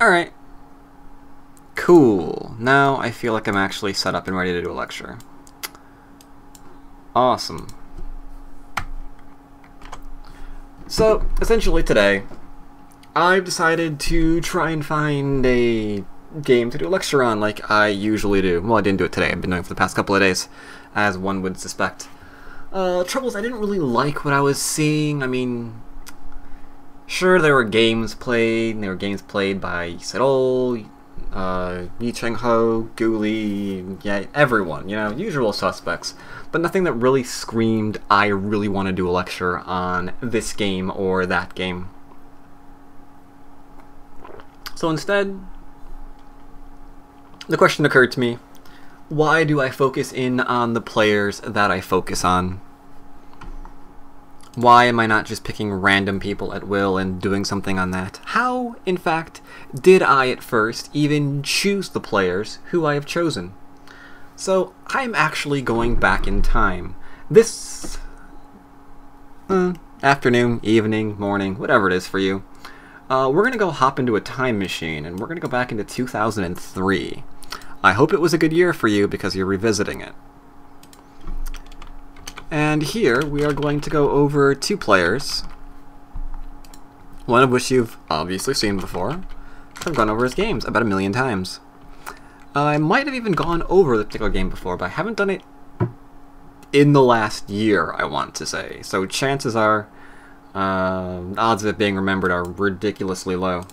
Alright. Cool. Now I feel like I'm actually set up and ready to do a lecture. Awesome. So, essentially today, I've decided to try and find a game to do a lecture on like I usually do. Well, I didn't do it today. I've been doing it for the past couple of days, as one would suspect. Trouble is, I didn't really like what I was seeing. I mean, sure, there were games played, and there were games played by Setol, Yi Cheng-ho, Guli, yeah, everyone, you know, usual suspects. But nothing that really screamed, I really want to do a lecture on this game or that game. So instead, the question occurred to me, why do I focus in on the players that I focus on? Why am I not just picking random people at will and doing something on that? How, in fact, did I at first even choose the players who I have chosen? So, I'm actually going back in time. This afternoon, evening, morning, whatever it is for you. We're going to go hop into a time machine, and we're going to go back into 2003. I hope it was a good year for you because you're revisiting it. And here, we are going to go over two players, one of which you've obviously seen before. I've gone over his games about 1,000,000 times. I might have even gone over the particular game before, but I haven't done it in the last year, I want to say. So chances are, odds of it being remembered are ridiculously low.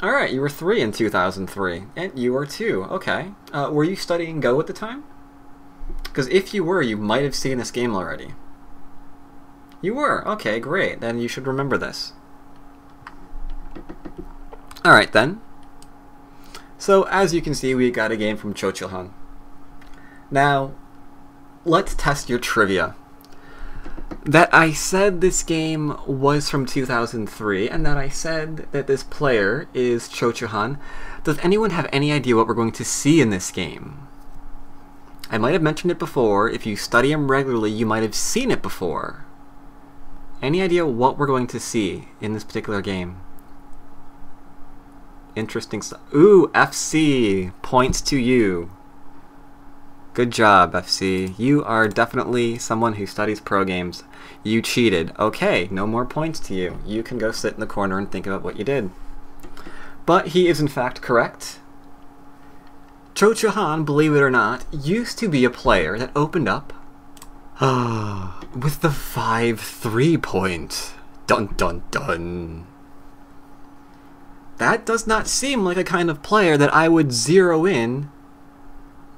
Alright, you were 3 in 2003, and you are 2, okay. Were you studying Go at the time? Because if you were, you might have seen this game already. You were, okay, great, then you should remember this. Alright then. So, as you can see, we got a game from Cheolhan. Now, let's test your trivia. That I said this game was from 2003, and that I said that this player is Cheolhan. Does anyone have any idea what we're going to see in this game? I might have mentioned it before. If you study him regularly, you might have seen it before. Any idea what we're going to see in this particular game? Interesting stuff. Ooh, FC. Points to you. Good job, FC. You are definitely someone who studies pro games. You cheated. Okay, no more points to you. You can go sit in the corner and think about what you did. But he is in fact correct. Cheolhan, believe it or not, used to be a player that opened up with the 5-3 point. Dun dun dun. That does not seem like a kind of player that I would zero in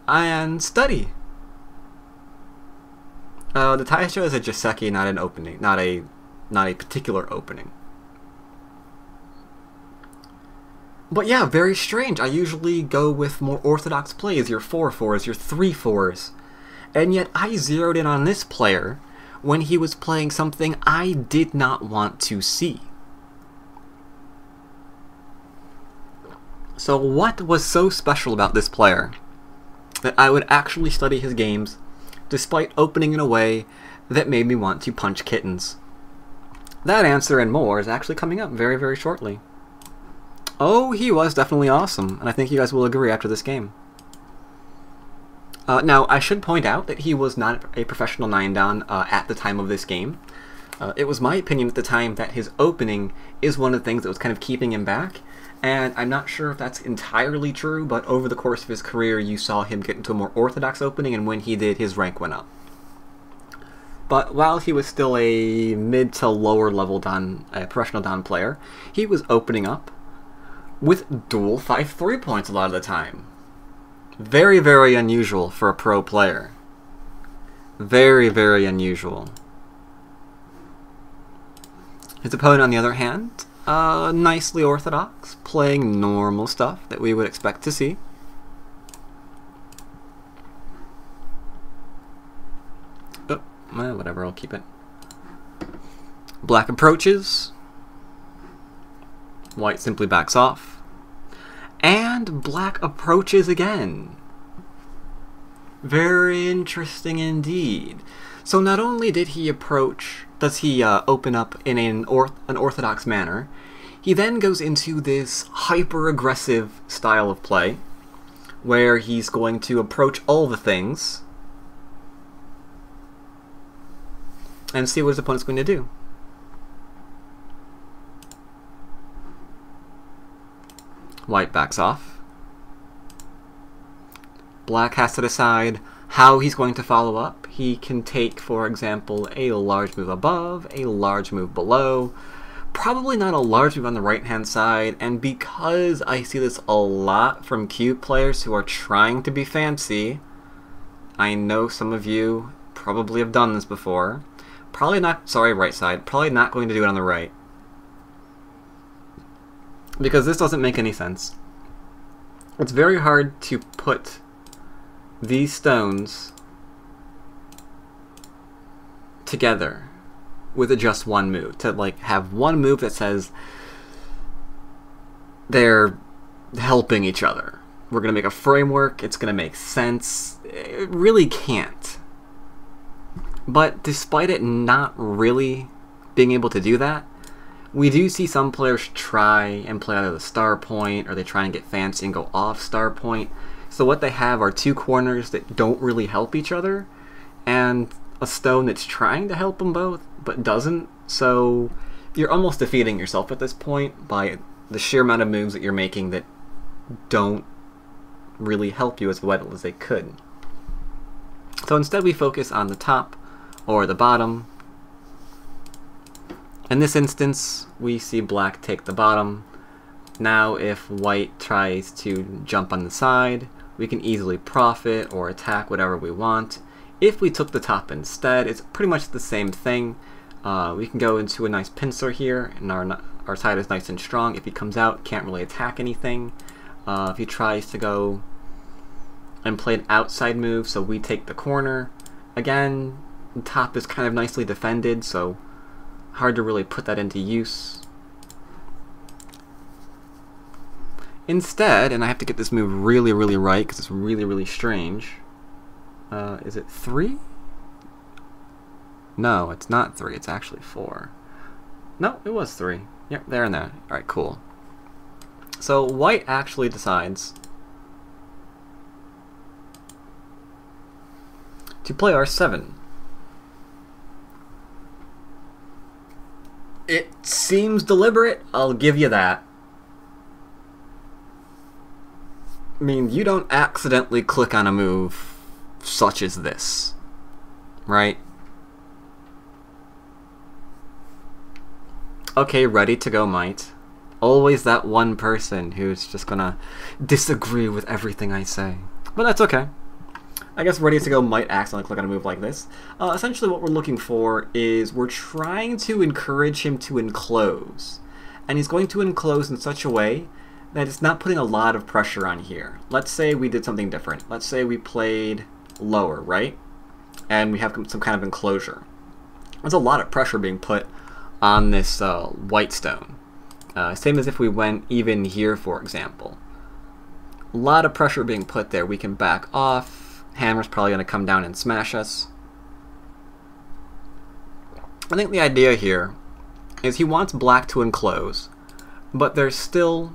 and study. The Taisho is a Joseki, not an opening, not a particular opening. But yeah, very strange. I usually go with more orthodox plays, your 4-4s, your 3-4s. And yet I zeroed in on this player when he was playing something I did not want to see. So what was so special about this player that I would actually study his games despite opening in a way that made me want to punch kittens? That answer and more is actually coming up very, very shortly. Oh, he was definitely awesome, and I think you guys will agree after this game. Now, I should point out that he was not a professional 9-dan at the time of this game. It was my opinion at the time that his opening is one of the things that was kind of keeping him back, and I'm not sure if that's entirely true, but over the course of his career you saw him get into a more orthodox opening, and when he did, his rank went up. But while he was still a mid to lower level dan, a professional dan player, he was opening up with dual 5-3 points a lot of the time. Very, very unusual for a pro player. Very, very unusual. His opponent, on the other hand, nicely orthodox, playing normal stuff that we would expect to see. Oh, well, whatever, I'll keep it. Black approaches. White simply backs off. And black approaches again. Very interesting indeed. So not only did he approach, does he open up in an orthodox manner, He then goes into this hyper-aggressive style of play, where he's going to approach all the things and see what his opponent's going to do. White backs off. Black has to decide how he's going to follow up. He can take, for example, a large move above, a large move below, probably not a large move on the right-hand side, and because I see this a lot from cute players who are trying to be fancy, I know some of you probably have done this before. Probably not, sorry, right side, probably not going to do it on the right. Because this doesn't make any sense. It's very hard to put these stones together with just one move. To like have one move that says they're helping each other. We're going to make a framework, it's going to make sense. It really can't. But despite it not really being able to do that, we do see some players try and play either the star point, or they try and get fancy and go off star point. So what they have are two corners that don't really help each other, and a stone that's trying to help them both, but doesn't. So you're almost defeating yourself at this point by the sheer amount of moves that you're making that don't really help you as well as they could. So instead we focus on the top or the bottom. In this instance, we see black take the bottom. Now if white tries to jump on the side, we can easily profit or attack whatever we want. If we took the top instead, it's pretty much the same thing. We can go into a nice pincer here, and our side is nice and strong. If he comes out, can't really attack anything. If he tries to go and play an outside move, so we take the corner, again, the top is kind of nicely defended, so hard to really put that into use. Instead, and I have to get this move really, really right because it's really, really strange. Is it 3? No, it's not 3. It's actually 4. No, it was 3. Yep, there and there. Alright, cool. So white actually decides to play R7. It seems deliberate, I'll give you that. I mean, you don't accidentally click on a move such as this, right? Okay, ready to go, might. Always that one person who's just gonna disagree with everything I say. But that's okay. I guess ready to go might accidentally click on a move like this. Essentially what we're looking for is we're trying to encourage him to enclose. And he's going to enclose in such a way that it's not putting a lot of pressure on here. Let's say we did something different. Let's say we played lower, right? And we have some kind of enclosure. There's a lot of pressure being put on this white stone. Same as if we went even here, for example. A lot of pressure being put there. We can back off. Hammer's probably going to come down and smash us. I think the idea here is he wants black to enclose, but there's still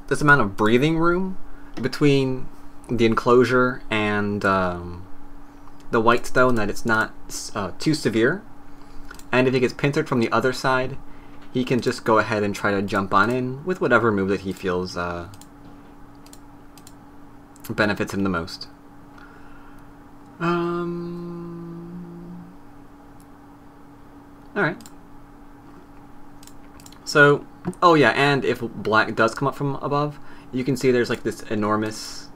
this amount of breathing room between the enclosure and the white stone that it's not too severe. And if he gets pincered from the other side, he can just go ahead and try to jump on in with whatever move that he feels benefits him the most. Alright. So, oh yeah, and if black does come up from above, you can see there's like this enormous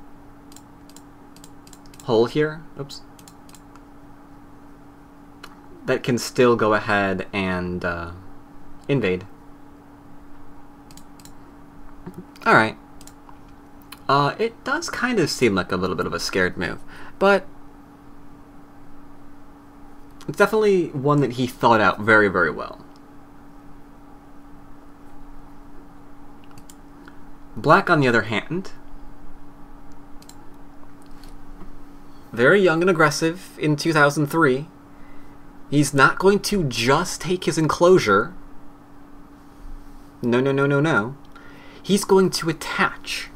hole here. Oops. That can still go ahead and invade. Alright. It does kind of seem like a little bit of a scared move, but it's definitely one that he thought out very, very well. Black, on the other hand, very young and aggressive in 2003. He's not going to just take his enclosure. No, no, no, no, no. He's going to attach,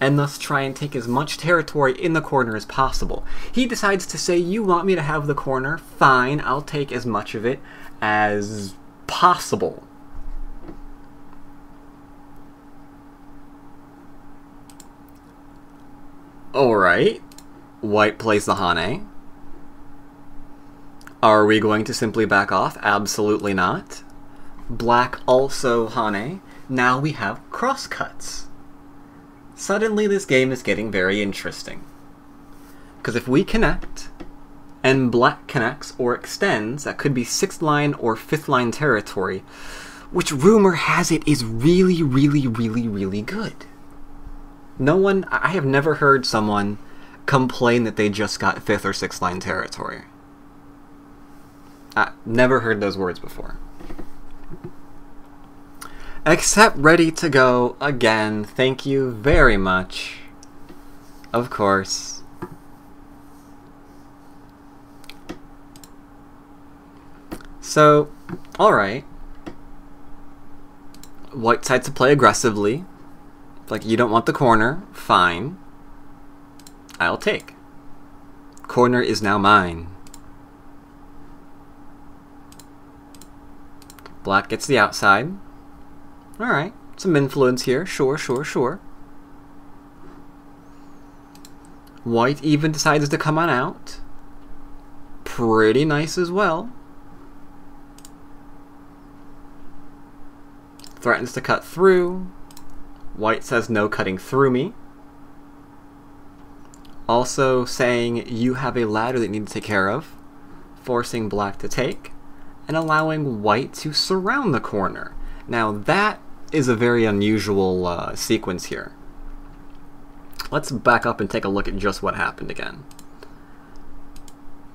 and thus try and take as much territory in the corner as possible. He decides to say, you want me to have the corner? Fine, I'll take as much of it as possible. Alright. White plays the Hane. Are we going to simply back off? Absolutely not. Black also Hane. Now we have crosscuts. Suddenly this game is getting very interesting. Because if we connect, and black connects or extends, that could be 6th line or 5th line territory, which rumor has it is really, really, really, really good. I have never heard someone complain that they just got 5th or 6th line territory. I never heard those words before. Except ready to go again. Thank you very much. Of course. So, alright. White decides to play aggressively. Like, you don't want the corner. Fine. I'll take. Corner is now mine. Black gets the outside. Alright, some influence here. Sure, sure, sure. White even decides to come on out. Pretty nice as well. Threatens to cut through. White says no cutting through me. Also saying you have a ladder that you need to take care of. Forcing black to take. And allowing white to surround the corner. Now that is a very unusual sequence here. Let's back up and take a look at just what happened again.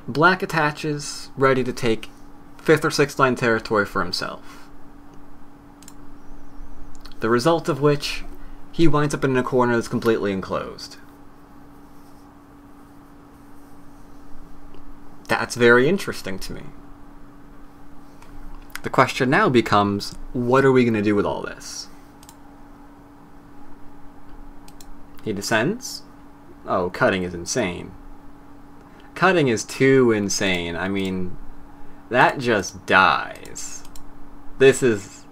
Black attaches, ready to take 5th or 6th line territory for himself. The result of which, he winds up in a corner that's completely enclosed. That's very interesting to me. The question now becomes, what are we going to do with all this? He descends. Oh, cutting is insane. Cutting is too insane. I mean, that just dies. This is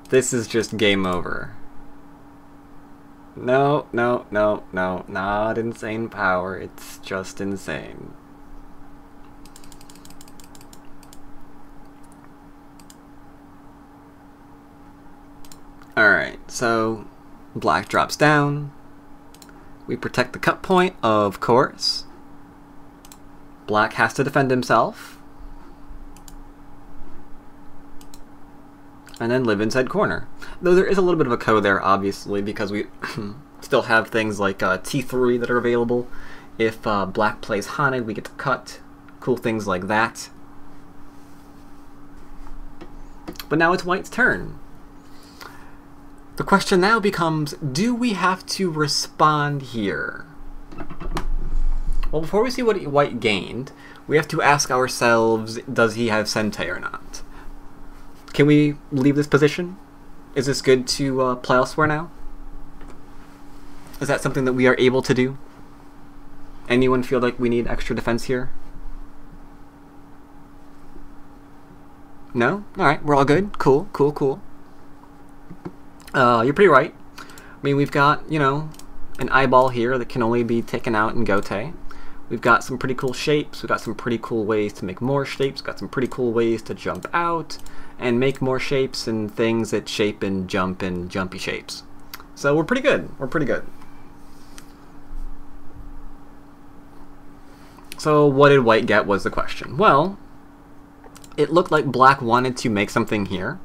just game over. No, no, no, no, not insane power. It's just insane. Alright, so black drops down. We protect the cut point, of course. Black has to defend himself. And then live inside corner. Though there is a little bit of a code there, obviously, because we still have things like T3 that are available. If black plays Hane, we get to cut. Cool things like that. But now it's white's turn. The question now becomes, do we have to respond here? Well, before we see what white gained, we have to ask ourselves, does he have Sentei or not? Can we leave this position? Is this good to play elsewhere now? Is that something that we are able to do? Anyone feel like we need extra defense here? No? Alright, we're all good. Cool, cool, cool. You're pretty right. I mean, we've got, you know, an eyeball here that can only be taken out in Gote. We've got some pretty cool shapes. We've got some pretty cool ways to make more shapes. We've got some pretty cool ways to jump out and make more shapes and things that shape and jump in jumpy shapes. So we're pretty good. We're pretty good. So what did white get was the question. Well, it looked like black wanted to make something here,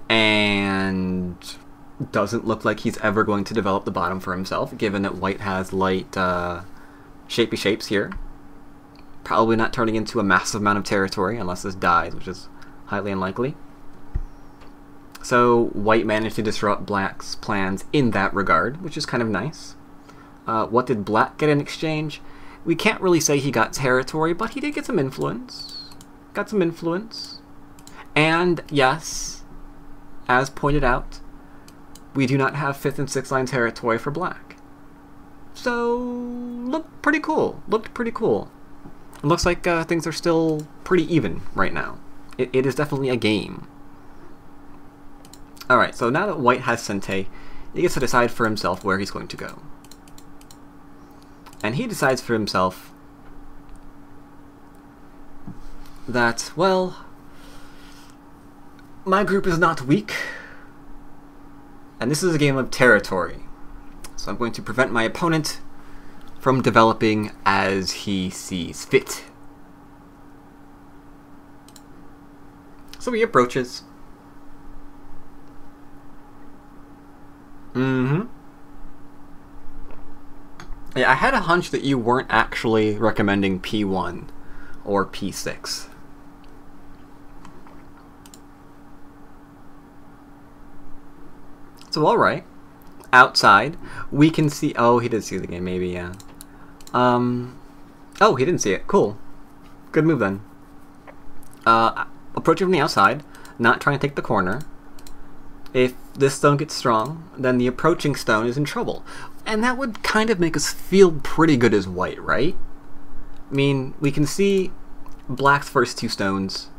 and doesn't look like he's ever going to develop the bottom for himself, given that white has light shapy shapes here. Probably not turning into a massive amount of territory unless this dies, which is highly unlikely. So white managed to disrupt black's plans in that regard, which is kind of nice. What did black get in exchange? We can't really say he got territory, but he did get some influence. Got some influence. And yes, as pointed out, we do not have 5th and 6th line territory for black. So, looked pretty cool. Looked pretty cool. It looks like things are still pretty even right now. It is definitely a game. Alright, so now that white has Sente, he gets to decide for himself where he's going to go. And he decides for himself that, well, my group is not weak, and this is a game of territory. So I'm going to prevent my opponent from developing as he sees fit. So he approaches. Yeah, I had a hunch that you weren't actually recommending P1 or P6. So alright. Outside, we can see... Oh, he did see the game, maybe, yeah. Oh, he didn't see it. Cool. Good move, then. Approaching from the outside, not trying to take the corner. If this stone gets strong, then the approaching stone is in trouble. And that would kind of make us feel pretty good as white, right? I mean, we can see black's first 2 stones,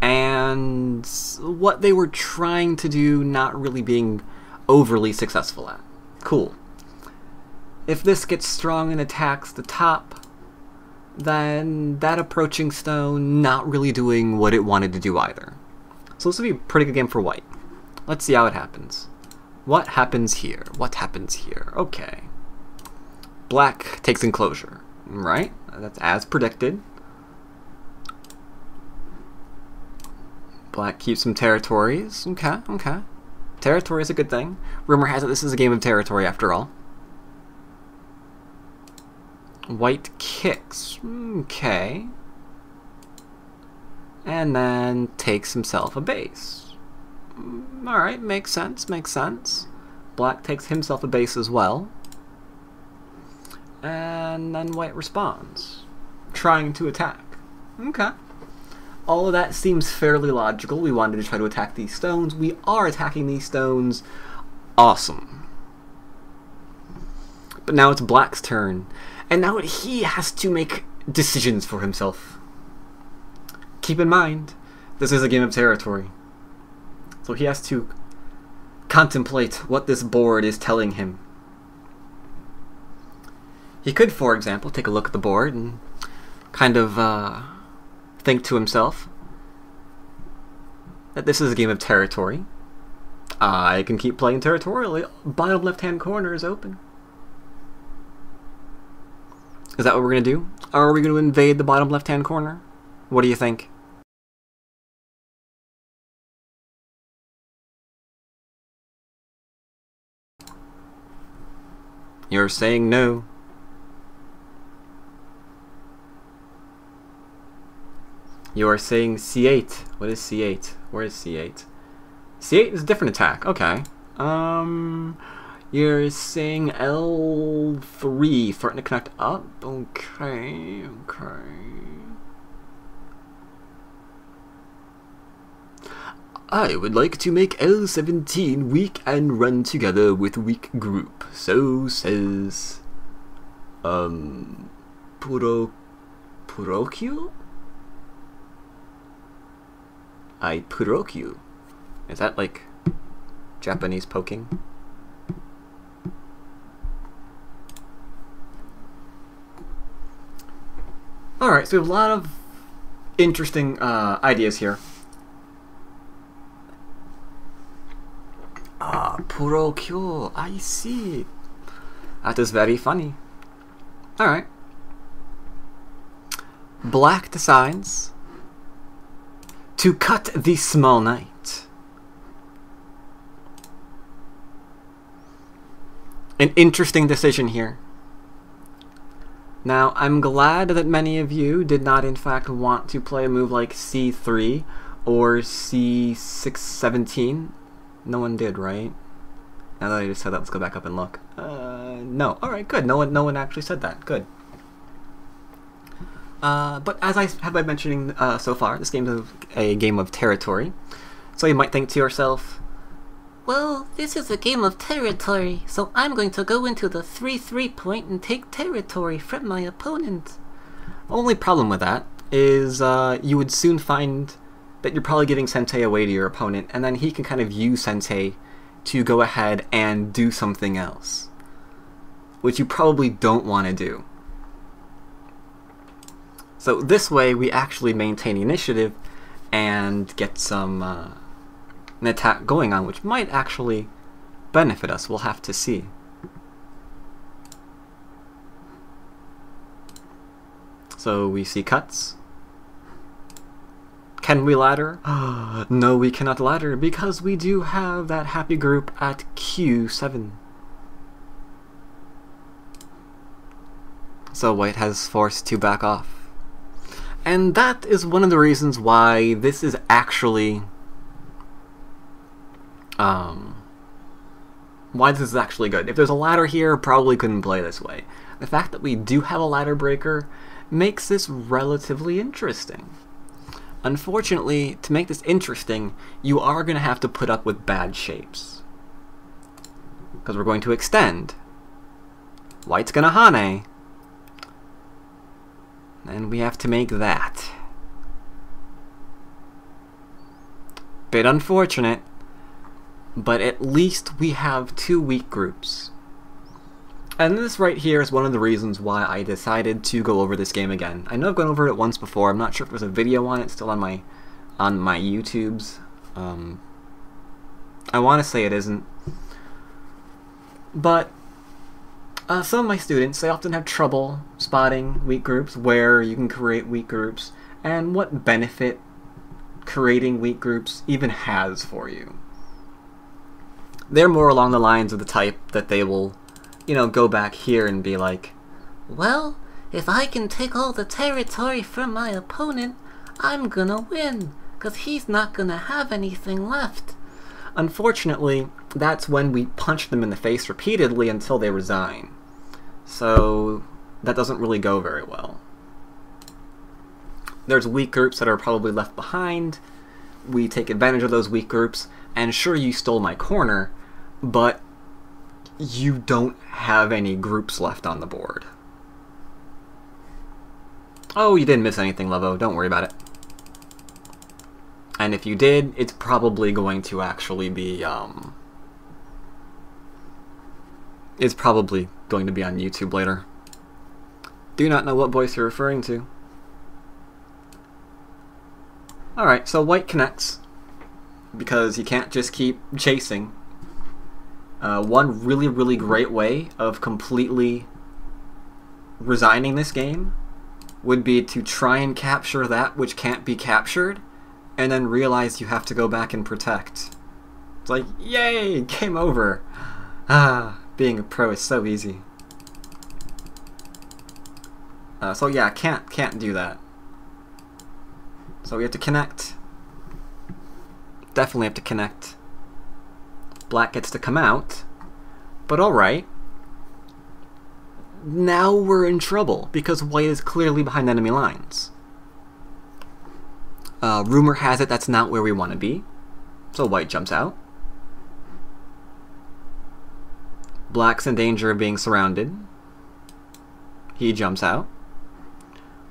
and what they were trying to do not really being overly successful at. Cool. If this gets strong and attacks the top, then that approaching stone not really doing what it wanted to do either. So this will be a pretty good game for white. Let's see how it happens. What happens here? What happens here? Okay. Black takes enclosure, right? That's as predicted. Black keeps some territories. Okay, okay. Territory is a good thing. Rumor has it this is a game of territory after all. White kicks. Okay. And then takes himself a base. Alright, makes sense, makes sense. Black takes himself a base as well. And then white responds, trying to attack. Okay. All of that seems fairly logical. We wanted to try to attack these stones. We are attacking these stones. Awesome. But now it's black's turn. And now he has to make decisions for himself. Keep in mind, this is a game of territory. So he has to contemplate what this board is telling him. He could, for example, take a look at the board and kind of think to himself that this is a game of territory. I can keep playing territorially. Bottom left-hand corner is open. Is that what we're going to do? Are we going to invade the bottom left-hand corner? What do you think? You're saying no. You are saying C8. What is C8? Where is C8? C8 is a different attack. Okay. You're saying L3, threaten to connect up? Okay, okay. I would like to make L17 weak and run together with weak group. So says... Purokyu? I Purokyu. Is that like Japanese poking? Alright, so we have a lot of interesting ideas here. Purokyo, I see. That is very funny. Alright. Black decides to cut the small knight. An interesting decision here. Now, I'm glad that many of you did not in fact want to play a move like C3 or C617. No one did, right? Now that I just said that, let's go back up and look. No. Alright, good. No one actually said that. Good. But as I have been mentioning so far, this game is a game of territory. So you might think to yourself, well, this is a game of territory, so I'm going to go into the 3-3 point and take territory from my opponent. Only problem with that is you would soon find that you're probably giving Sente away to your opponent, and then he can kind of use Sente to go ahead and do something else, which you probably don't want to do. So this way we actually maintain initiative and get some an attack going on, which might actually benefit us. We'll have to see. So we see cuts. Can we ladder? No, we cannot ladder because we do have that happy group at Q7. So white has forced to back off. And that is one of the reasons why this is actually good. If there's a ladder here, probably couldn't play this way. The fact that we do have a ladder breaker makes this relatively interesting. Unfortunately, to make this interesting, you are going to have to put up with bad shapes. Because we're going to extend. White's going to Hane. And we have to make that. Bit unfortunate, but at least we have two weak groups. And this right here is one of the reasons why I decided to go over this game again. I know I've gone over it once before. I'm not sure if there's a video on it still on my YouTubes. I want to say it isn't. But some of my students, they often have trouble spotting weak groups, where you can create weak groups, and what benefit creating weak groups even has for you. They're more along the lines of the type that they will, you know, go back here and be like, well, if I can take all the territory from my opponent, I'm gonna win, because he's not gonna have anything left. Unfortunately, that's when we punch them in the face repeatedly until they resign. So that doesn't really go very well. There's weak groups that are probably left behind. We take advantage of those weak groups, and sure, you stole my corner, but you don't have any groups left on the board. Oh, you didn't miss anything, Levo. Don't worry about it. And if you did, it's probably going to actually be, it's probably going to be on YouTube later. Do not know what voice you're referring to. Alright, so white connects, because you can't just keep chasing. One really, really great way of completely resigning this game would be to try and capture that which can't be captured, and then realize you have to go back and protect. It's like, yay, game over. Being a pro is so easy. So yeah, can't do that. So we have to connect. Definitely have to connect. Black gets to come out, but alright. Now we're in trouble, because white is clearly behind enemy lines. Rumor has it that's not where we want to be, so white jumps out. Black's in danger of being surrounded. He jumps out.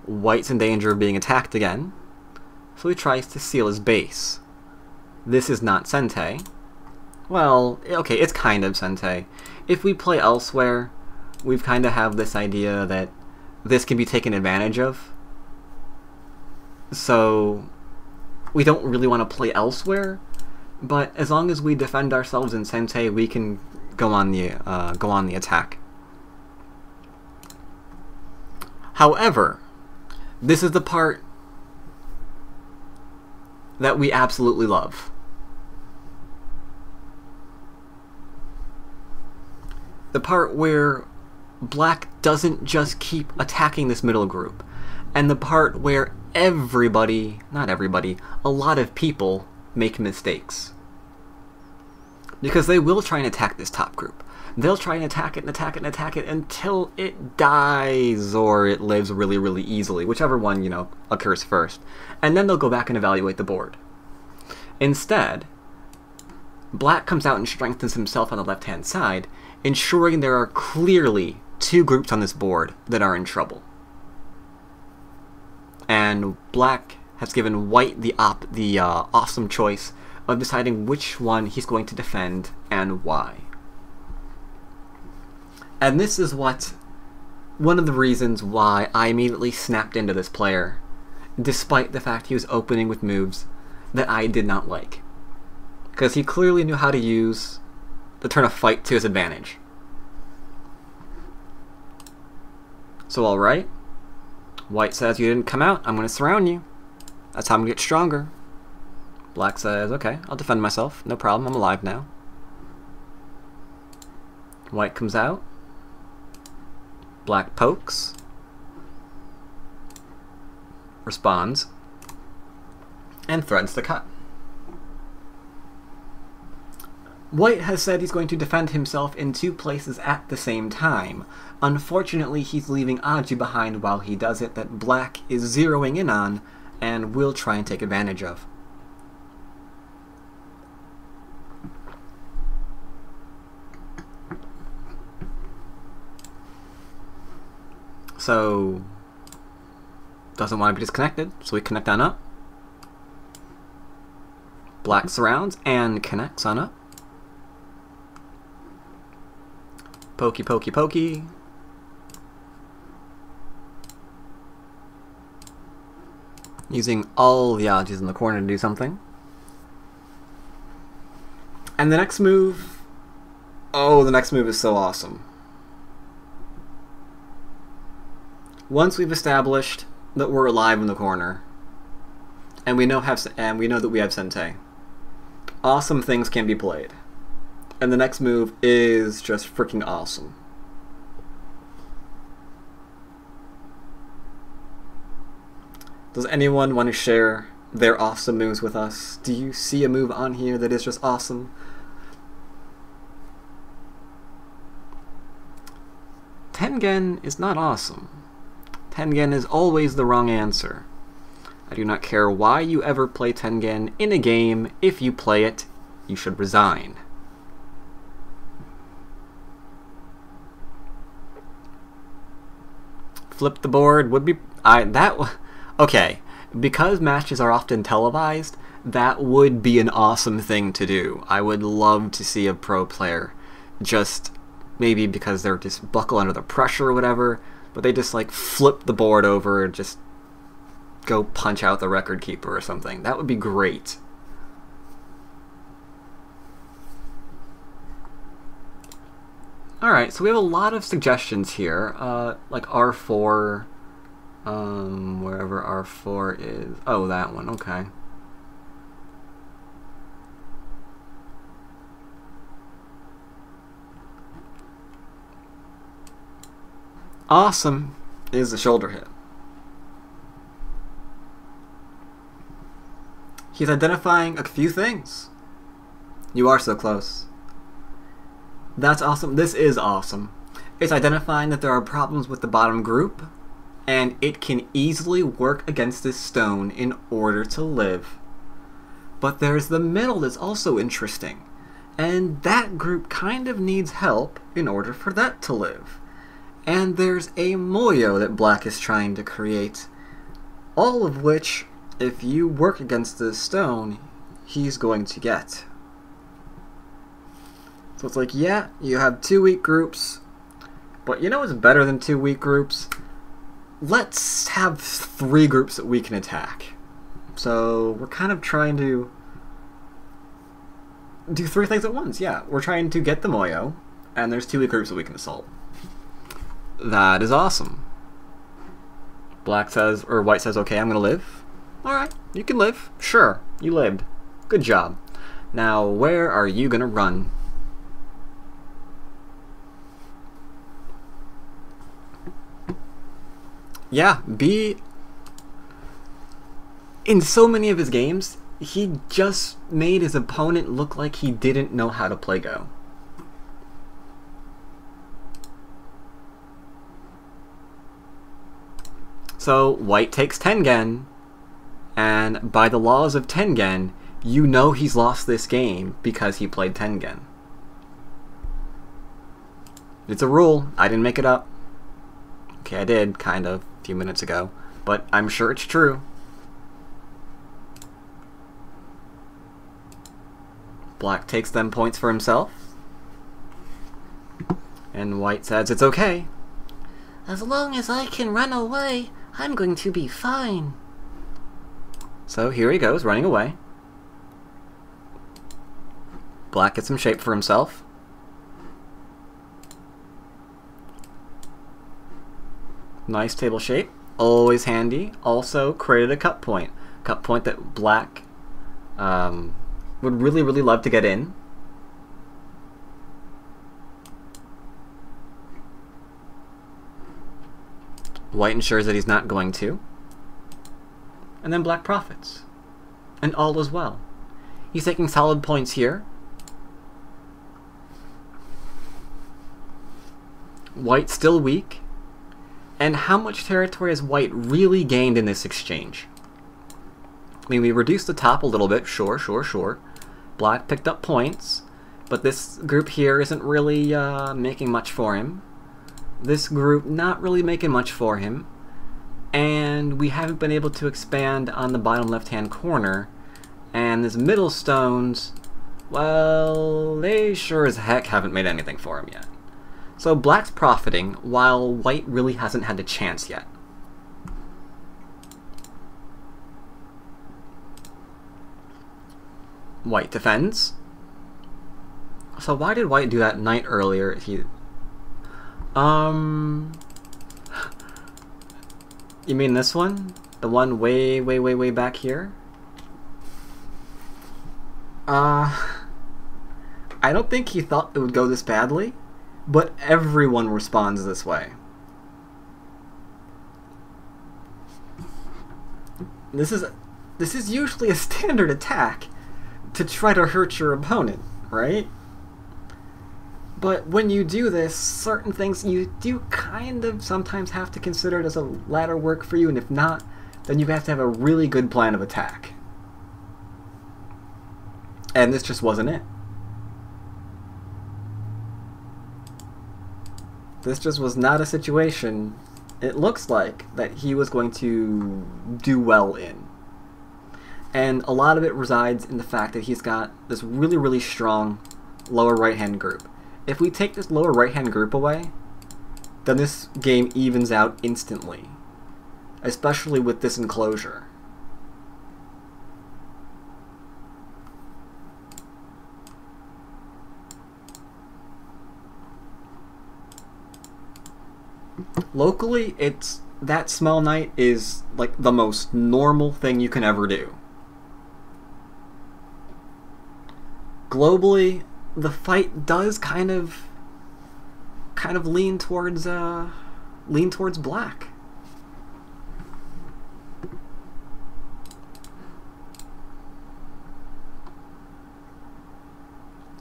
White's in danger of being attacked again, so he tries to seal his base. This is not Sente. Well, okay, it's kind of Sente. If we play elsewhere, we've kind of have this idea that this can be taken advantage of. So we don't really want to play elsewhere, but as long as we defend ourselves in Sente, we can go on the attack. However, this is the part that we absolutely love. The part where black doesn't just keep attacking this middle group, and the part where everybody, not everybody, a lot of people make mistakes. Because they will try and attack this top group. They'll try and attack it and attack it and attack it until it dies, or it lives really, really easily, whichever one, you know, occurs first. And then they'll go back and evaluate the board. Instead, Black comes out and strengthens himself on the left-hand side, ensuring there are clearly two groups on this board that are in trouble. And Black has given White the awesome choice of deciding which one he's going to defend and why. And this is one of the reasons why I immediately snapped into this player, despite the fact he was opening with moves that I did not like. Because he clearly knew how to use the turn of fight to his advantage. So alright, White says, you didn't come out, I'm going to surround you. That's how I'm going to get stronger. Black says, okay, I'll defend myself, no problem, I'm alive now. White comes out. Black pokes. Responds. And threatens to cut. White has said he's going to defend himself in two places at the same time. Unfortunately, he's leaving Aju behind while he does it that Black is zeroing in on and will try and take advantage of. So, doesn't want to be disconnected, so we connect on up. Black surrounds and connects on up. Pokey, pokey, pokey. Using all the Ajus in the corner to do something. And the next move... Oh, the next move is so awesome. Once we've established that we're alive in the corner, and we know that we have Sentei, awesome things can be played. And the next move is just freaking awesome. Does anyone want to share their awesome moves with us? Do you see a move on here that is just awesome? Tengen is not awesome. Tengen is always the wrong answer. I do not care why you ever play Tengen in a game. If you play it, you should resign. Flip the board would be... Okay, because matches are often televised, that would be an awesome thing to do. I would love to see a pro player just... Maybe because they're just buckle under the pressure or whatever, but they just like flip the board over and just go punch out the record keeper or something. That would be great. Alright, so we have a lot of suggestions here, like R4, wherever R4 is. Oh, that one, okay. Awesome is the shoulder hit. He's identifying a few things. You are so close. That's awesome. This is awesome. It's identifying that there are problems with the bottom group, and it can easily work against this stone in order to live. But there's the middle that's also interesting, and that group kind of needs help in order for that to live. And there's a Moyo that Black is trying to create, all of which, if you work against this stone, he's going to get. So it's like, yeah, you have two weak groups, but you know what's better than two weak groups? Let's have three groups that we can attack. So we're kind of trying to do three things at once. Yeah, we're trying to get the Moyo, and there's two weak groups that we can assault. That is awesome. Black says, or White says, okay, I'm gonna live. Alright, you can live. Sure, you lived. Good job. Now, where are you gonna run? Yeah, B... In so many of his games, he just made his opponent look like he didn't know how to play Go. So, White takes Tengen, and by the laws of Tengen, you know he's lost this game because he played Tengen. It's a rule. I didn't make it up. Okay, I did, kind of, a few minutes ago. But I'm sure it's true. Black takes them points for himself. And White says it's okay. As long as I can run away, I'm going to be fine. So here he goes, running away. Black gets some shape for himself. Nice table shape. Always handy. Also created a cut point. Cut point that Black would really, really love to get in. White ensures that he's not going to. And then Black profits. And all is well. He's taking solid points here. White still weak. And how much territory has White really gained in this exchange? I mean, we reduced the top a little bit, sure. Black picked up points, but this group here isn't really making much for him. This group not really making much for him. And we haven't been able to expand on the bottom left-hand corner. And these middle stones, well, they sure as heck haven't made anything for him yet. So Black's profiting, while White really hasn't had the chance yet. White defends. So why did White do that knight earlier? You mean this one? The one way back here? I don't think he thought it would go this badly. But everyone responds this way. This is usually a standard attack to try to hurt your opponent, right? But when you do this, certain things you do kind of sometimes have to consider it as a ladder work for you, and if not, then you have to have a really good plan of attack. And this just wasn't it. This just was not a situation, it looks like, that he was going to do well in. And a lot of it resides in the fact that he's got this really, really strong lower right-hand group. If we take this lower right-hand group away, then this game evens out instantly. Especially with this enclosure. Locally, that small knight is like the most normal thing you can ever do. Globally, the fight does kind of lean towards Black.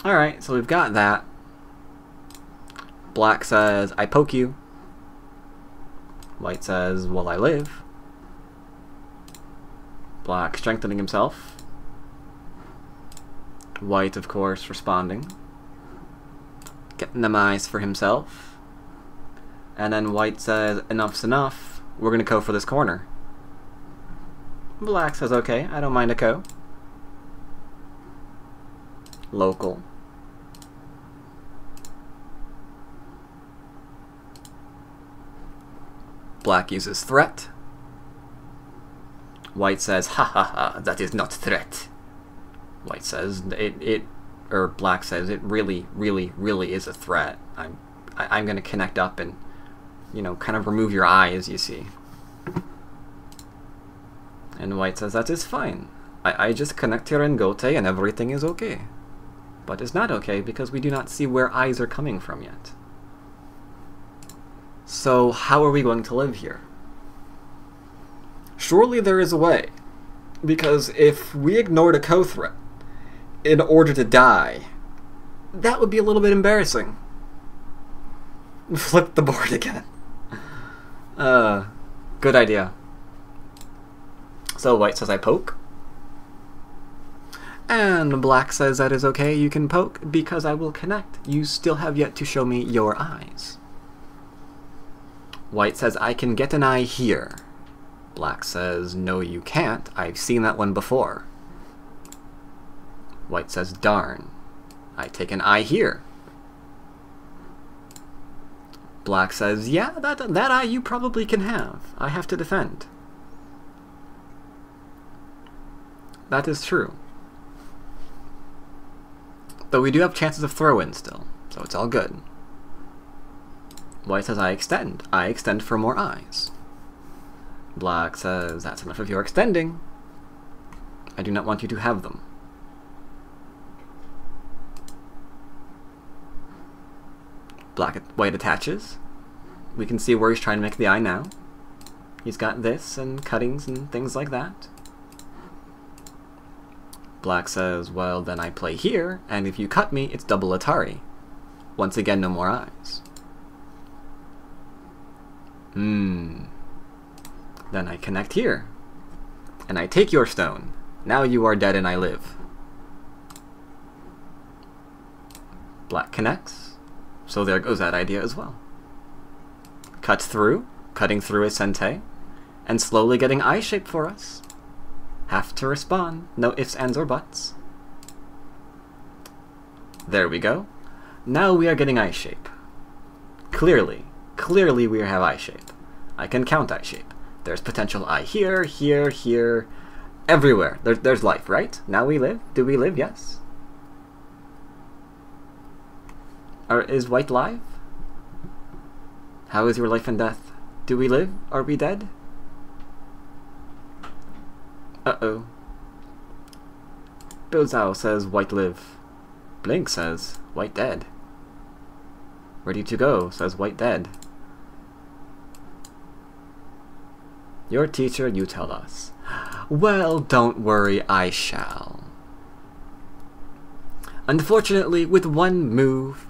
Alright, so we've got that. Black says, I poke you. White says, well, I live. Black strengthening himself. White, of course, responding. Getting them eyes for himself. And then White says, enough's enough. We're going to go for this corner. Black says, okay, I don't mind a co. Local. Black uses threat. White says, ha ha ha, that is not threat. White says, or Black says, it really, really, really is a threat. I'm going to connect up and, you know, kind of remove your eye, as you see. And White says, that is fine. I just connect here in Gote and everything is okay. But it's not okay because we do not see where eyes are coming from yet. So how are we going to live here? Surely there is a way. Because if we ignored a co-threat in order to die, that would be a little bit embarrassing. Flip the board again. Good idea. So White says I poke. And black says that is okay, you can poke, because I will connect. You still have yet to show me your eyes. White says, I can get an eye here. Black says, no you can't, I've seen that one before. White says, darn. I take an eye here. Black says, yeah, that eye you probably can have. I have to defend. That is true. Though we do have chances of throw-in still, so it's all good. White says, I extend. I extend for more eyes. Black says, that's enough of your extending. I do not want you to have them. White attaches. We can see where he's trying to make the eye now. He's got this and cuttings and things like that. Black says, well, then I play here, and if you cut me, it's double Atari. Once again, no more eyes. Then I connect here. And I take your stone. Now you are dead and I live. Black connects. So there goes that idea as well. Cuts through. Cutting through is Sente. And slowly getting eye shape for us. Have to respond. No ifs, ands, or buts. There we go. Now we are getting eye shape. Clearly we have eye shape. I can count eye shape. There's potential eye here, here, here, everywhere. There's life, right? Now we live. Do we live? Yes. Is white live? How is your life and death? Do we live? Are we dead? Uh-oh. Bilzao says white live. Blink says white dead. Ready to go says white dead. Your teacher, you tell us. Well, don't worry, I shall. Unfortunately, with one move,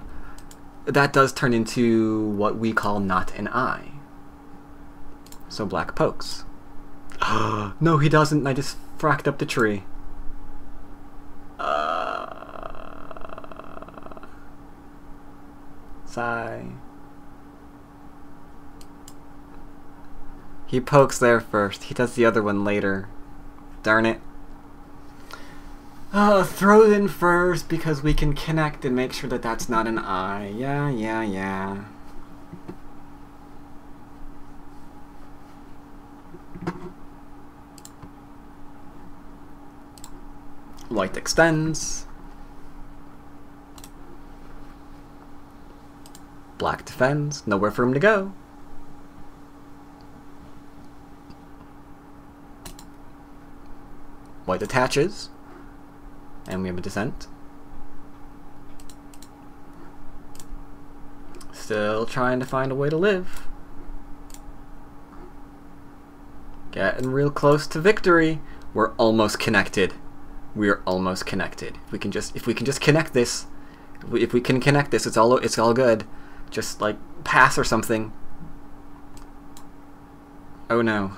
that does turn into what we call not an eye. So black pokes. No, he doesn't. I just fracked up the tree. Sigh. He pokes there first. He does the other one later. Darn it. Throw it in first because we can connect and make sure that that's not an eye. Yeah. White extends. Black defends. Nowhere for him to go. White attaches. And we have a descent. Still trying to find a way to live. Getting real close to victory. We're almost connected. We're almost connected. If we can just connect this, if we can connect this, it's all good. Just like pass or something. Oh no.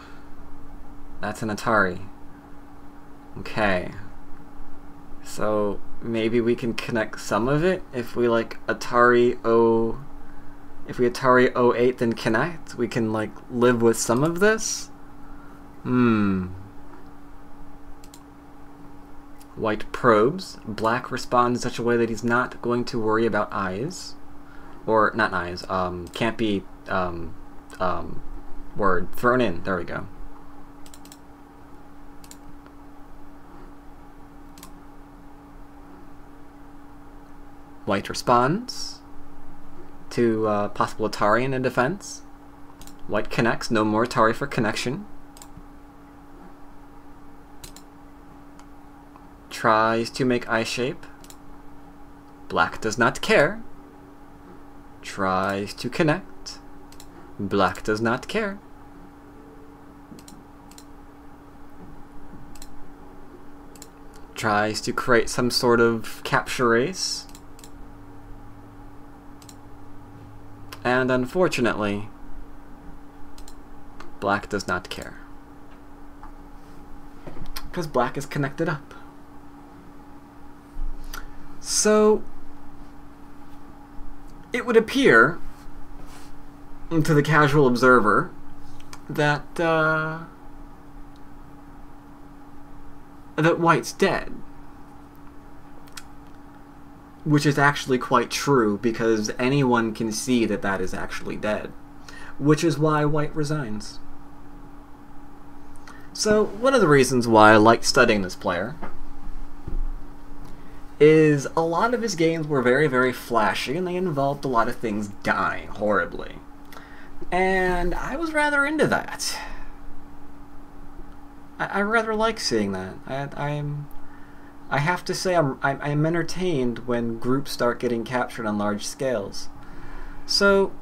That's an Atari. Okay. So maybe we can connect some of it if we like Atari 08 then connect, we can like live with some of this. White probes. Black responds in such a way that he's not going to worry about eyes. Or not eyes, can't be word thrown in. There we go. White responds to possible Atari in a defense. White connects, no more Atari for connection. Tries to make eye shape. Black does not care. Tries to connect. Black does not care. Tries to create some sort of capture race. And unfortunately, black does not care. Because black is connected up. So, it would appear to the casual observer that that White's dead. Which is actually quite true, because anyone can see that that is actually dead. Which is why White resigns. So, one of the reasons why I liked studying this player is a lot of his games were very, very flashy, and they involved a lot of things dying horribly. And I was rather into that. I rather like seeing that. I have to say I'm entertained when groups start getting captured on large scales. So,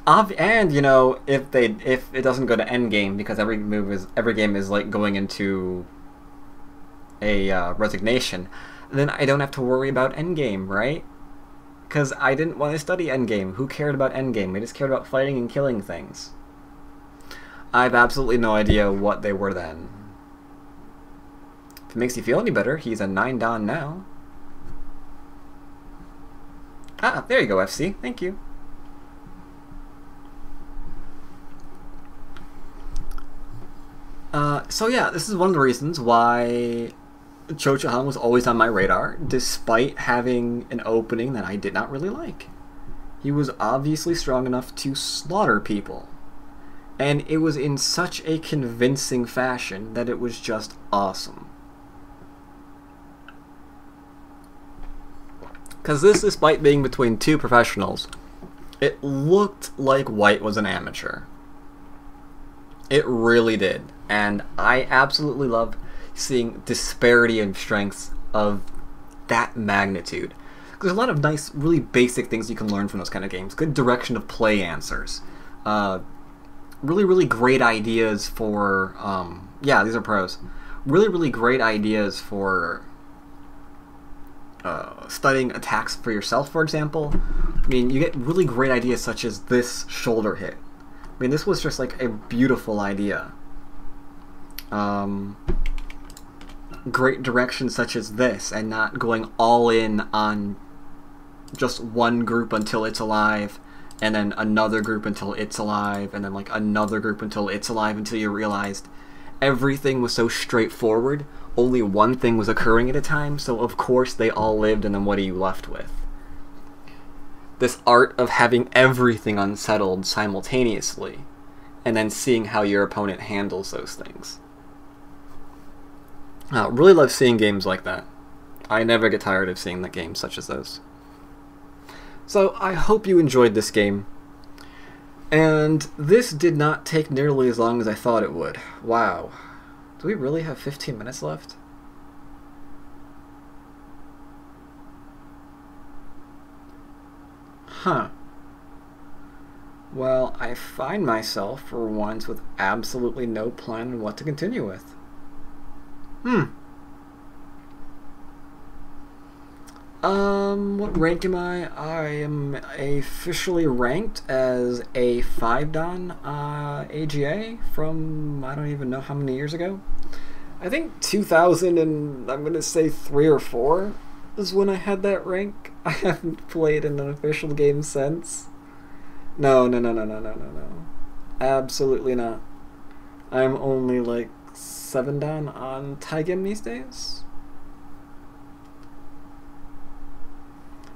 and you know, if it doesn't go to endgame, because every game is like going into a resignation, then I don't have to worry about endgame, right? Because I didn't want to study endgame. Who cared about endgame? I just cared about fighting and killing things. I have absolutely no idea what they were then. If it makes you feel any better, he's a 9 Dan now. Ah, there you go, FC. Thank you. So yeah, this is one of the reasons why Cheolhan was always on my radar, despite having an opening that I did not really like. He was obviously strong enough to slaughter people. And it was in such a convincing fashion that it was just awesome. Because this, despite being between two professionals, it looked like White was an amateur. It really did. And I absolutely love seeing disparity in strengths of that magnitude. There's a lot of nice, really basic things you can learn from those kind of games. Good direction of play answers. Really, really great ideas for... yeah, these are pros. Really, really great ideas for studying attacks for yourself, for example. I mean, you get really great ideas such as this shoulder hit. I mean, this was just like a beautiful idea. Great direction such as this, and not going all in on just one group until it's alive, and then another group until it's alive, and then like another group until it's alive, until you realized everything was so straightforward, only one thing was occurring at a time, so of course they all lived, and then what are you left with? This art of having everything unsettled simultaneously, and then seeing how your opponent handles those things. Really love seeing games like that. I never get tired of seeing the games such as those. So I hope you enjoyed this game. And this did not take nearly as long as I thought it would. Wow. Do we really have 15 minutes left? Huh. Well, I find myself, for once, with absolutely no plan on what to continue with. What rank am I? I am officially ranked as a 5 Dan AGA from, I don't even know how many years ago. I think 2000 and I'm gonna say 3 or 4 is when I had that rank. I haven't played in an official game since. No. Absolutely not. I'm only like 7 Dan on Taigem these days.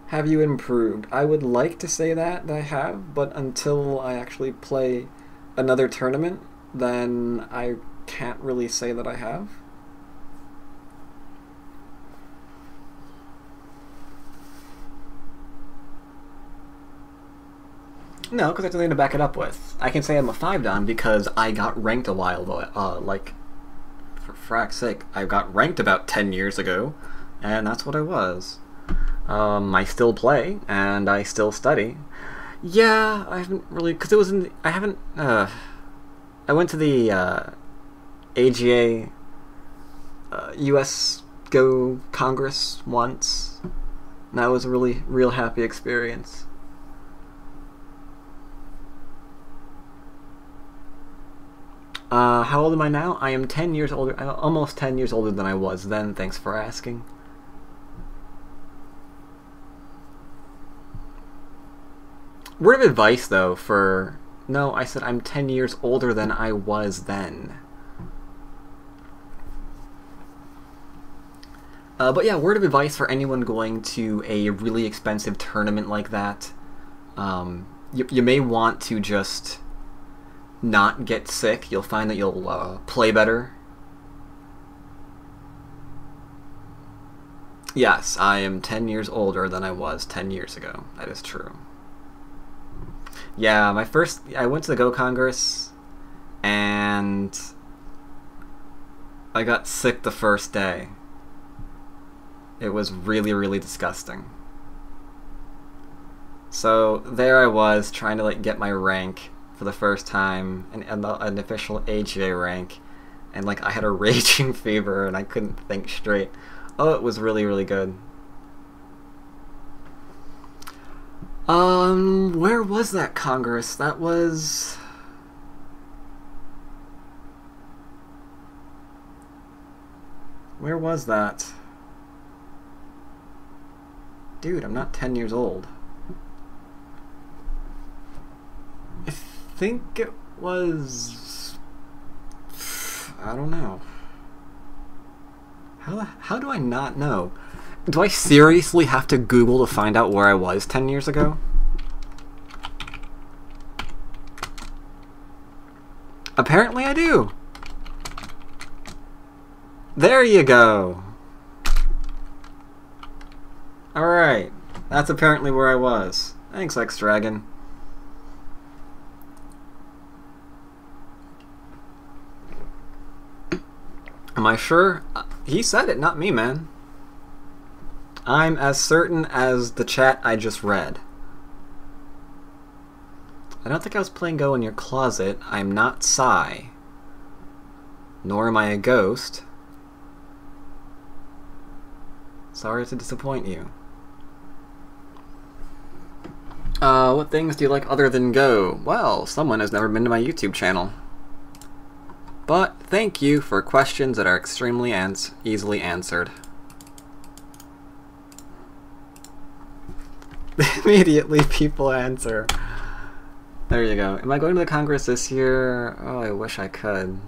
Have you improved? I would like to say that I have, but until I actually play another tournament, then I can't really say that I have. No, because that's nothing to back it up with. I can say I'm a 5 Dan because I got ranked a while ago. Like, for frack's sake, I got ranked about 10 years ago, and that's what I was. I still play, and I still study. Yeah, I haven't really, because it was in the, I haven't, I went to the AGA US Go Congress once, and that was a really, real happy experience. How old am I now? I am 10 years older, almost 10 years older than I was then, thanks for asking. Word of advice, though, for... No, I said I'm 10 years older than I was then. But yeah, word of advice for anyone going to a really expensive tournament like that. You may want to just not get sick. You'll find that you'll play better. Yes, I am 10 years older than I was 10 years ago. That is true. Yeah, I went to the Go Congress, and I got sick the first day. It was really, really disgusting. So there I was, trying to like get my rank for the first time, an official AGA rank, and like I had a raging fever and I couldn't think straight. Oh, it was really, really good. Where was that Congress? That was... Where was that? Dude, I'm not 10 years old. I think it was... I don't know. How do I not know? Do I seriously have to Google to find out where I was 10 years ago? Apparently I do. There you go. Alright. That's apparently where I was. Thanks, X-Dragon. Am I sure? He said it, not me, man. I'm as certain as the chat I just read. I don't think I was playing Go in your closet. I'm not Psy. Nor am I a ghost. Sorry to disappoint you. What things do you like other than Go? Well, someone has never been to my YouTube channel. But thank you for questions that are extremely easily answered. Immediately people answer. There you go. Am I going to the Congress this year? Oh, I wish I could.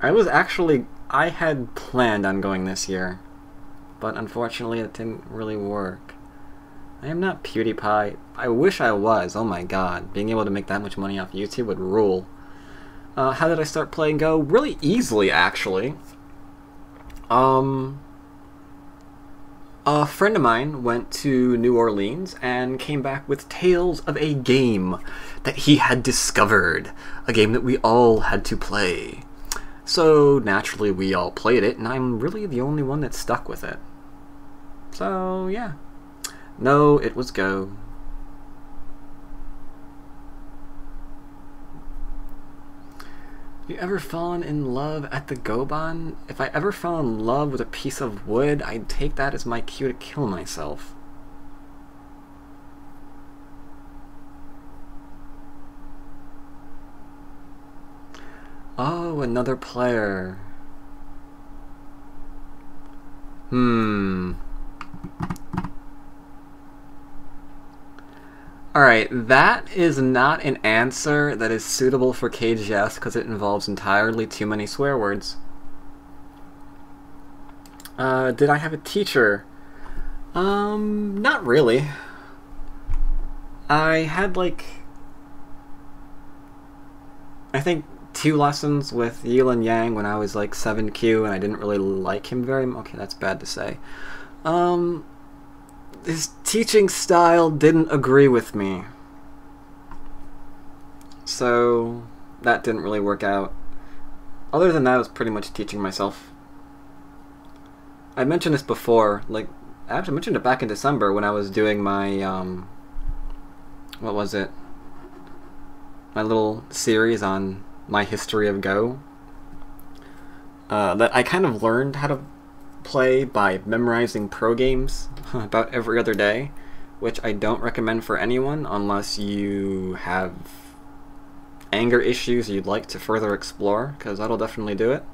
I had planned on going this year, but unfortunately it didn't really work. I am not PewDiePie. I wish I was. Oh my god. Being able to make that much money off YouTube would rule. How did I start playing Go? Really easily, actually. A friend of mine went to New Orleans and came back with tales of a game that he had discovered. A game that we all had to play. So, naturally, we all played it, and I'm really the only one that stuck with it. So, yeah. No, it was Go. You ever fallen in love at the Goban? If I ever fell in love with a piece of wood, I'd take that as my cue to kill myself. Oh, another player. Alright, that is not an answer that is suitable for KGS because it involves entirely too many swear words. Did I have a teacher? Not really. I had I think 2 lessons with Yilin Yang when I was like 7Q and I didn't really like him very much. Okay, that's bad to say. His teaching style didn't agree with me. So that didn't really work out. Other than that, I was pretty much teaching myself. I mentioned this before, I actually mentioned it back in December when I was doing my, what was it? My little series on my history of Go. That I kind of learned how to play by memorizing pro games about every other day, which I don't recommend for anyone unless you have anger issues you'd like to further explore, because that'll definitely do it.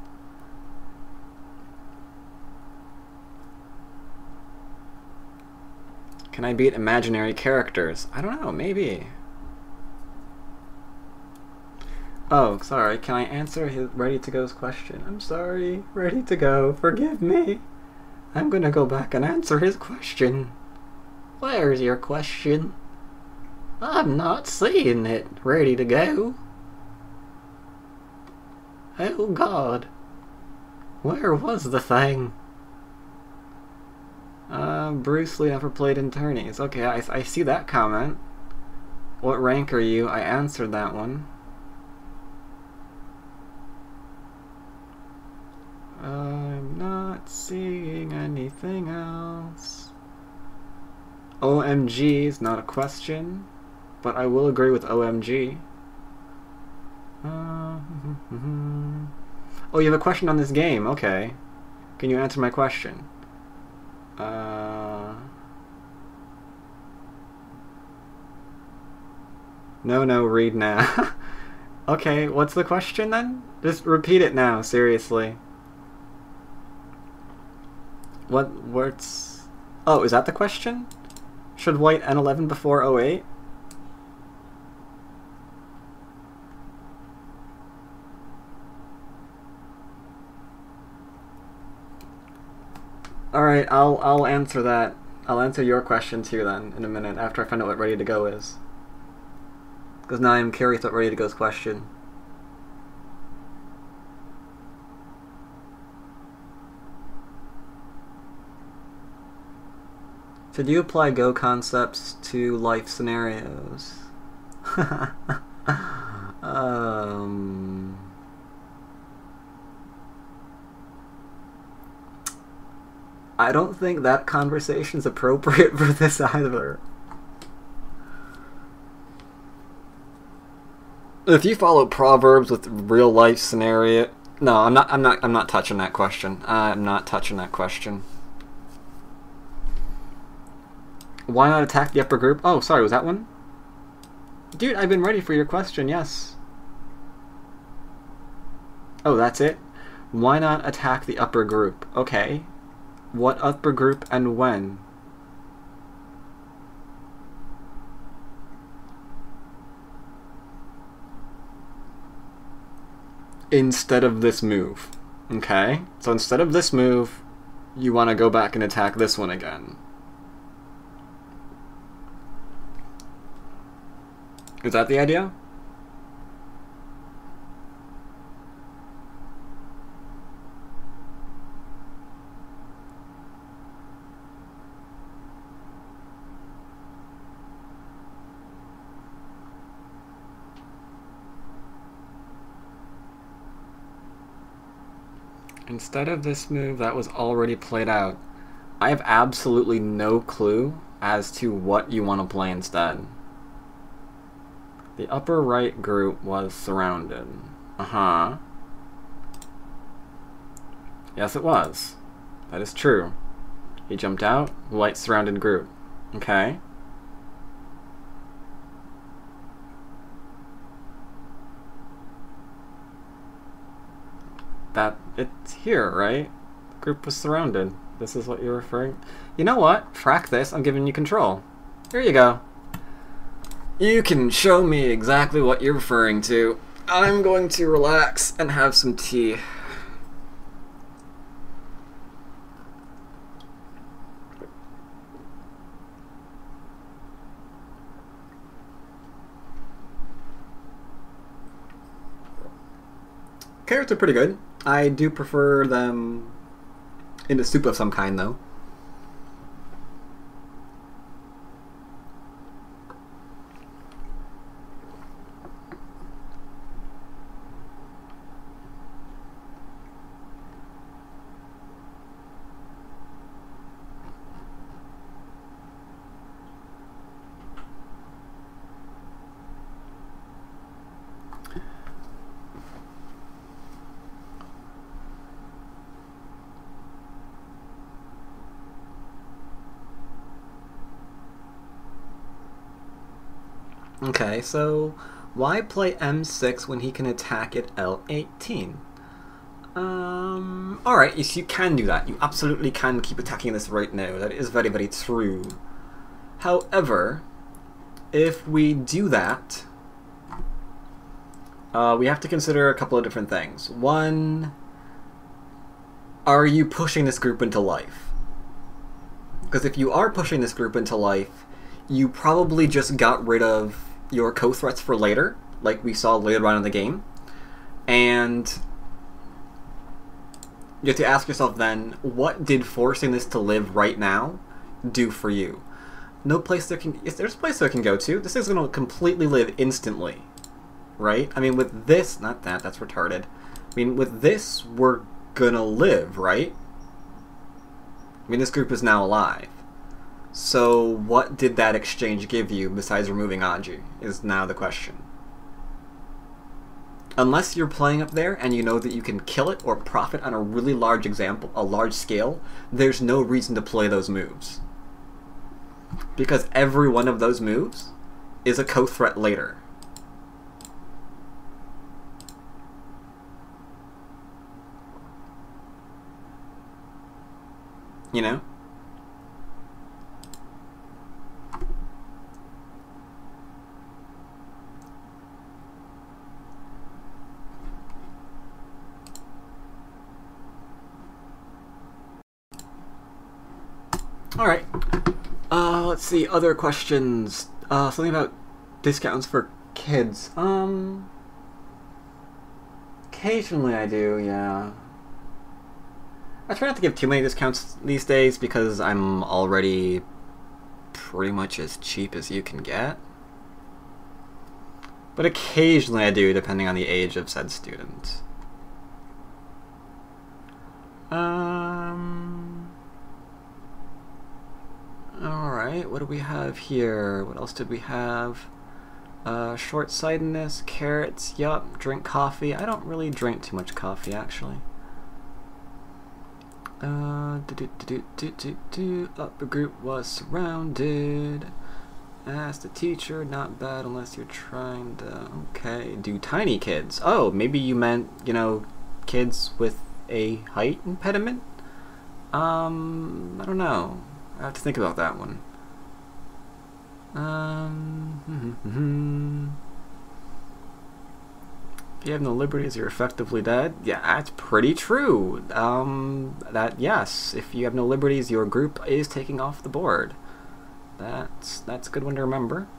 Can I beat imaginary characters? I don't know, maybe. Oh, sorry, can I answer his Ready to Go's question? I'm sorry, Ready to Go, forgive me. I'm gonna go back and answer his question. Where's your question? I'm not seeing it, Ready to Go. Oh God. Where was the thing? Bruce Lee never played in tourneys. Okay, I see that comment. What rank are you? I answered that one. I'm not seeing anything else. OMG is not a question, but I will agree with OMG. Oh, you have a question on this game. Okay. Can you answer my question? No, read now. Okay, what's the question then? Just repeat it now, seriously. What's... Oh, is that the question? Should white N11 before 08? Alright, I'll answer that. I'll answer your question too then, in a minute, after I find out what Ready to Go is. Because now I'm curious what Ready to Go's question. Should you apply Go concepts to life scenarios? I don't think that conversation's appropriate for this either. If you follow proverbs with real life scenario, no, I'm not touching that question. I'm not touching that question. Why not attack the upper group? Oh, sorry, was that one? Dude, I've been ready for your question, yes. Oh, that's it? Why not attack the upper group? Okay. What upper group and when? Instead of this move. Okay. So instead of this move, you want to go back and attack this one again. Is that the idea? Instead of this move that was already played out, I have absolutely no clue as to what you want to play instead. The upper right group was surrounded. Uh-huh. Yes, it was. That is true. He jumped out, white surrounded group. Okay. It's here, right? The group was surrounded. This is what you're referring... You know what? Frack this, I'm giving you control. Here you go. You can show me exactly what you're referring to. I'm going to relax and have some tea. Carrots are pretty good. I do prefer them in a soup of some kind, though. Okay, so why play M6 when he can attack at L18? Alright, yes, you can do that. You absolutely can keep attacking this right now. That is very, very true. However, if we do that, we have to consider a couple of different things. One, are you pushing this group into life? Because if you are pushing this group into life, you probably just got rid of your co-threats for later, like we saw later on in the game. And you have to ask yourself then, what did forcing this to live right now do for you? No place there can... If there's a place there can go to, this is going to completely live instantly. Right? I mean, with this... Not that, that's retarded. I mean, with this, we're gonna live, right? I mean, this group is now alive. So, what did that exchange give you besides removing Aji, is now the question. Unless you're playing up there and you know that you can kill it or profit on a really large scale, there's no reason to play those moves. Because every one of those moves is a co-threat later. You know? Alright. Let's see, other questions. Something about discounts for kids. Occasionally I do, yeah. I try not to give too many discounts these days because I'm already pretty much as cheap as you can get. But occasionally I do, depending on the age of said student. Alright, what do we have here? What else did we have? Short-sightedness, carrots, yup, drink coffee. I don't really drink too much coffee, actually. Upper group was surrounded. Ask the teacher, not bad unless you're trying to... Okay, do tiny kids. Oh, maybe you meant, you know, kids with a height impediment? I don't know. I have to think about that one. If you have no liberties, you're effectively dead. Yeah, that's pretty true. Yes, if you have no liberties, your group is taking off the board. That's a good one to remember.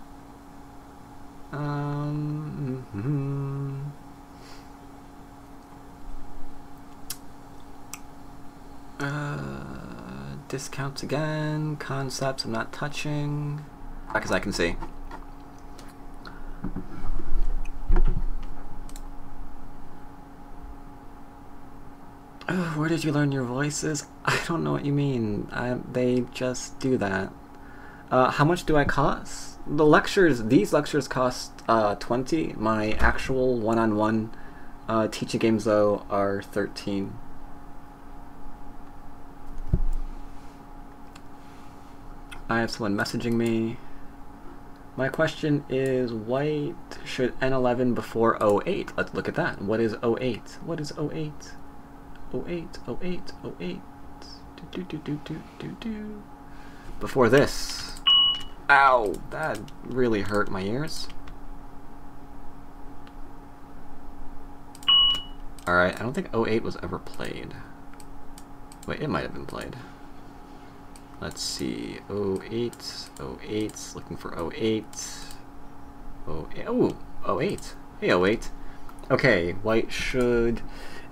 Discounts again. Concepts I'm not touching. Back as I can see. Where did you learn your voices? I don't know what you mean. They just do that. How much do I cost? The lectures, these lectures cost 20. My actual one-on-one teaching games, though, are 13. I have someone messaging me. My question is, white should N11 before 08? Let's look at that. What is 08? What is 08? 08, 08, 08. Before this. Ow! That really hurt my ears. Alright, I don't think 08 was ever played. Wait, it might have been played. Let's see. 08, 08, looking for 08. Oh, 08. Hey, 08. Okay, white should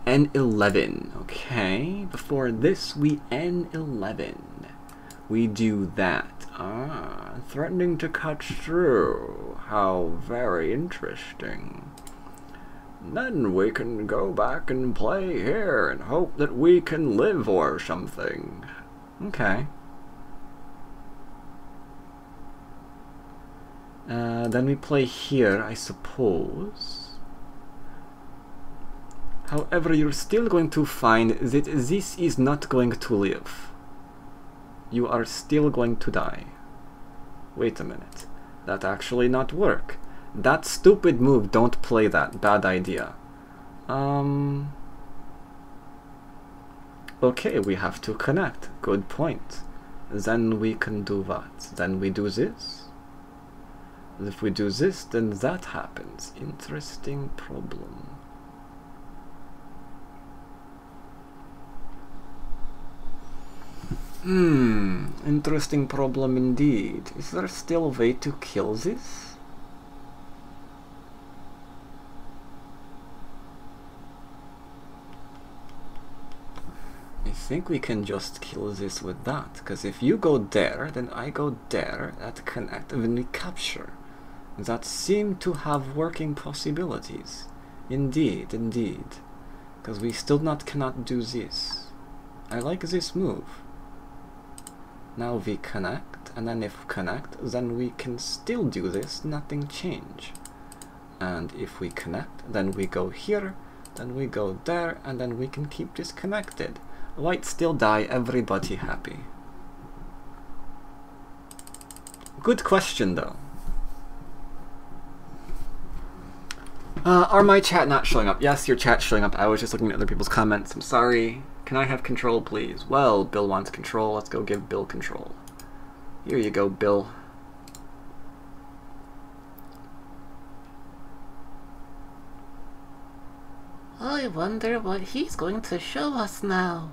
N11. Okay, before this we N11. We do that. Ah, threatening to cut through. How very interesting. Then we can go back and play here and hope that we can live or something. Okay. Then we play here, I suppose. However, you're still going to find that this is not going to live. You are still going to die. Wait a minute. That actually not work. That stupid move, don't play that. Bad idea. Okay, we have to connect. Good point. then we can do what? Then we do this? If we do this, then that happens. Interesting problem. Interesting problem indeed. Is there still a way to kill this? I think we can just kill this with that, because if you go there, then I go there, that connect, when we capture. That seem to have working possibilities. Indeed, indeed. Because we still cannot do this. I like this move. Now we connect, and then if connect, then we can still do this, nothing change. And if we connect, then we go here, then we go there, and then we can keep this connected. White still die, everybody happy. Good question though. Are my chat not showing up? Yes, your chat's showing up. I was just looking at other people's comments. I'm sorry. Can I have control, please? Well, Bill wants control. Let's go give Bill control. Here you go, Bill. I wonder what he's going to show us now.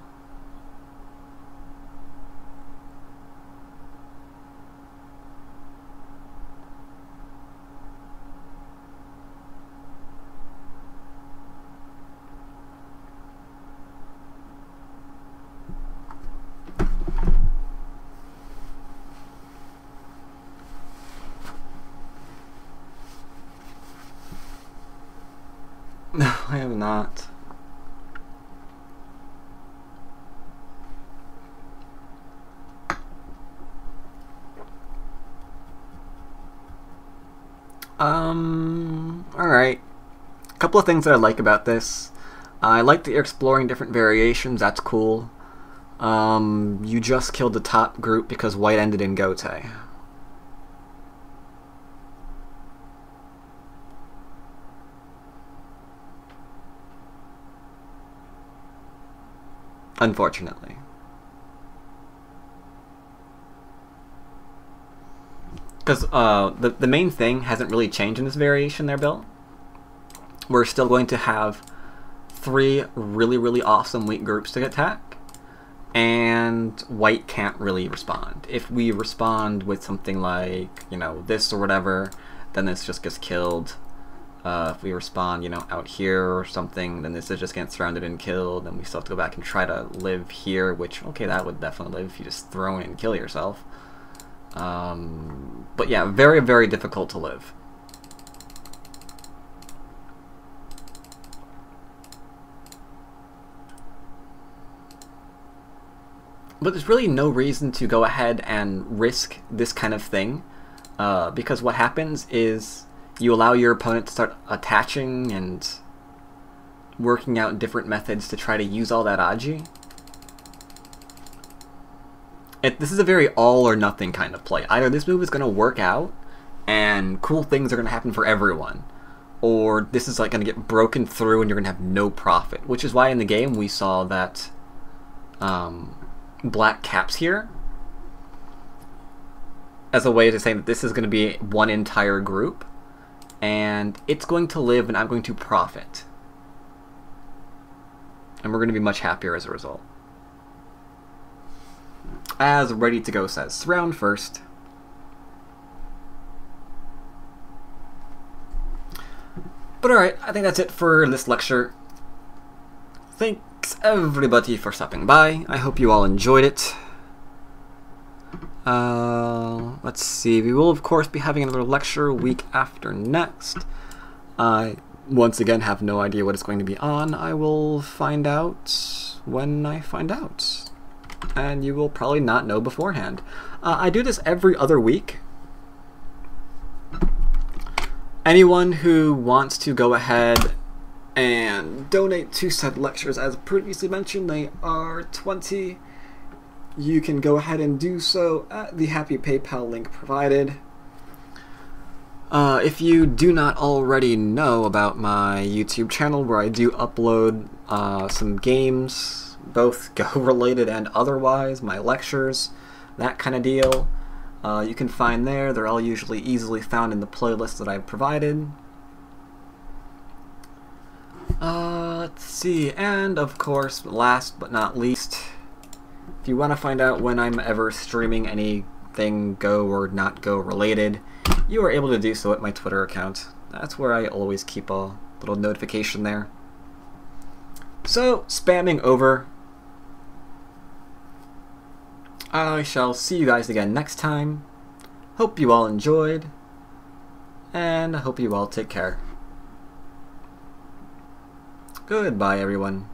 No, I have not. Alright. A couple of things that I like about this. I like that you're exploring different variations, that's cool. You just killed the top group because white ended in Gote. Unfortunately. Because the main thing hasn't really changed in this variation there, Bill. We're still going to have 3 really, really awesome weak groups to attack, and white can't really respond. If we respond with something like, you know, this or whatever, then this just gets killed. If we respond, you know, out here or something, then this is just getting surrounded and killed, and we still have to go back and try to live here, which, okay, that would definitely live if you just throw in and kill yourself. But yeah, very, very difficult to live. But there's really no reason to go ahead and risk this kind of thing, because what happens is you allow your opponent to start attaching and working out different methods to try to use all that Aji. This is a very all or nothing kind of play. Either this move is going to work out and cool things are going to happen for everyone, or this is like going to get broken through and you're going to have no profit. Which is why in the game we saw that black caps here as a way to say that this is going to be one entire group, and it's going to live and I'm going to profit. And we're going to be much happier as a result. As Ready to Go says, surround first. But alright, I think that's it for this lecture. Thanks everybody for stopping by. I hope you all enjoyed it. Let's see, we will of course be having another lecture week after next. I once again have no idea what it's going to be on. I will find out when I find out. And you will probably not know beforehand. I do this every other week. Anyone who wants to go ahead and donate to said lectures, as previously mentioned, they are 20. You can go ahead and do so at the happy PayPal link provided. If you do not already know about my YouTube channel, where I do upload some games, both Go related and otherwise, my lectures, that kind of deal. You can find there. They're all usually easily found in the playlist that I've provided. Let's see, and of course, last but not least, if you want to find out when I'm ever streaming anything Go or not Go related, you are able to do so at my Twitter account. That's where I always keep a little notification there. So, spamming over. I shall see you guys again next time. Hope you all enjoyed, and I hope you all take care. Goodbye, everyone.